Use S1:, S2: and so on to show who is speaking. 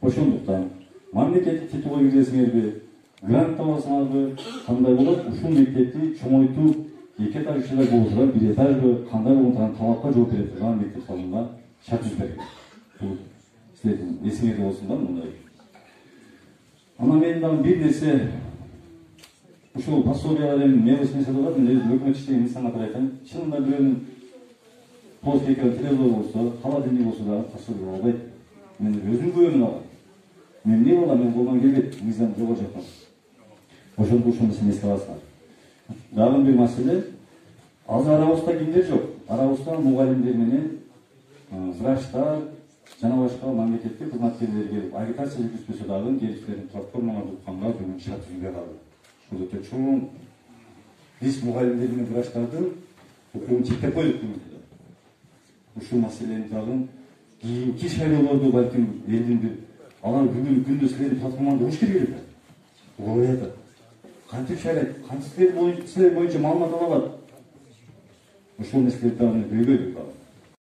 S1: Ошондуктан мамлекеттик титулга киресиңерби, грант табасыңарбы, кандай болот? Ушул мектепти чоңойтуп, 2 этажчылар болсо да 1 этажбы, кандай болуп турган талапка жооп бере турган мектеп салууга шарт түзүп керек. Бул силердин эсиңерде болсун да мындай. Анан мен дагы бир нерсе, ушул пособиялар эми мелочь нерсе болот, мен өзүм өкмөт иштеген инсанга айтам. Чынында бирөөнүн пост экran телевизор болсо, холодильник болсо да пособия албайт. Мен өзүм көйөмүн алам. Мен эмне болом, мен колдон келбейт, мыйзам жогору жактан. Ошондо эске аласыңар. Дагы бир маселе, азыр арабызда кимдер жок? Арабызда мугалимдер менен врачтар жана башка мамлекеттик кызматкерлер келип агитация жүргүзбөсө дагы келиштерин платформаларда укканга бүгүн шарт түзүлбөй калды. Бул өтө чоң биз мугалимдер менен врачтардын укугун чектеп койдук бүгүн. Ушул маселени дагы кийинки шайлоолордо балким элдин бир алар бүгүн күндө силердин платформаңызда уруш керек эле. Ооба. Кантип шайлайт, кантип силер боюнча маалымат ала алат. Ушул нерселерди дагы көйгөйдүк дагы.